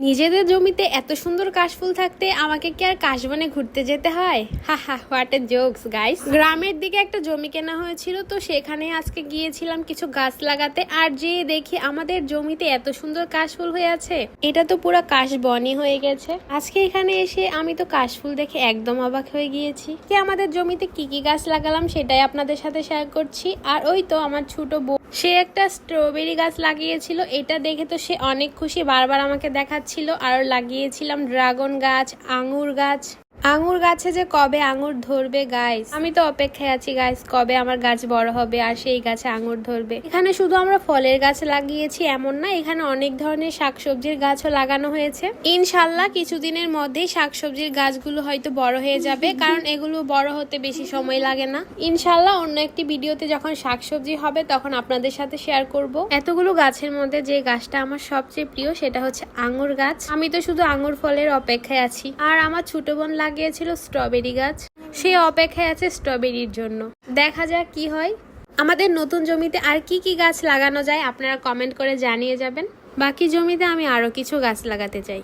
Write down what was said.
নিজেদের জমিতে এত সুন্দর কাশফুল থাকতে আমাকে কি আর কাশবনে ঘুরতে যেতে হয়? হা হা, হোয়াট এ জোকস গাইস। গ্রামের দিকে একটা জমি কেনা হয়েছিল, তো সেখানে আজকে গিয়েছিলাম কিছু গাছ লাগাতে, আর যে দেখি আমাদের জমিতে এত সুন্দর কাশফুল হয়ে আছে, এটা তো পুরো কাশবনই হয়ে গেছে। আজকে এখানে এসে আমি তো কাশফুল দেখে একদম অবাক হয়ে গিয়েছি। কি আমাদের জমিতে কি কি গাছ লাগালাম সেটাই আপনাদের সাথে শেয়ার করছি। আর ওই তো আমার ছোট বউ, সে একটা স্ট্রবেরি গাছ লাগিয়েছিল, এটা দেখে তো সে অনেক খুশি, বারবার আমাকে দেখাচ্ছিল। আর লাগিয়েছিলাম ড্রাগন গাছ, আঙ্গুর গাছ। আঙ্গুর গাছে যে কবে আঙ্গুর ধরবে গাইস, আমি তো অপেক্ষায় আছি গাইস, কবে আমার গাছ বড় হবে আর সেই গাছে আঙ্গুর ধরবে। এখানে শুধু আমরা ফলের গাছ লাগিয়েছি এমন না, এখানে অনেক ধরনের শাকসবজির গাছও লাগানো হয়েছে। ইনশাল্লাহ কিছুদিনের মধ্যেই শাকসবজির গাছগুলো হয়তো বড় হয়ে যাবে, কারণ এগুলো বড় হতে বেশি সময় লাগে না। ইনশাল্লাহ অন্য একটি ভিডিওতে যখন শাকসবজি হবে তখন আপনাদের সাথে শেয়ার করব। এতগুলো গাছের মধ্যে যে গাছটা আমার সবচেয়ে প্রিয় সেটা হচ্ছে আঙ্গুর গাছ। আমি তো শুধু আঙ্গুর ফলের অপেক্ষায় আছি। আর আমার ছোট বোন লাগিয়েছিল স্ট্রবেরি গাছ, সে অপেক্ষায় আছে স্ট্রবেরির জন্য। দেখা যাক কি হয়। আমাদের নতুন জমিতে আর কি কি গাছ লাগানো যায় আপনারা কমেন্ট করে জানিয়ে যাবেন। বাকি জমিতে আমি আরো কিছু গাছ লাগাতে চাই।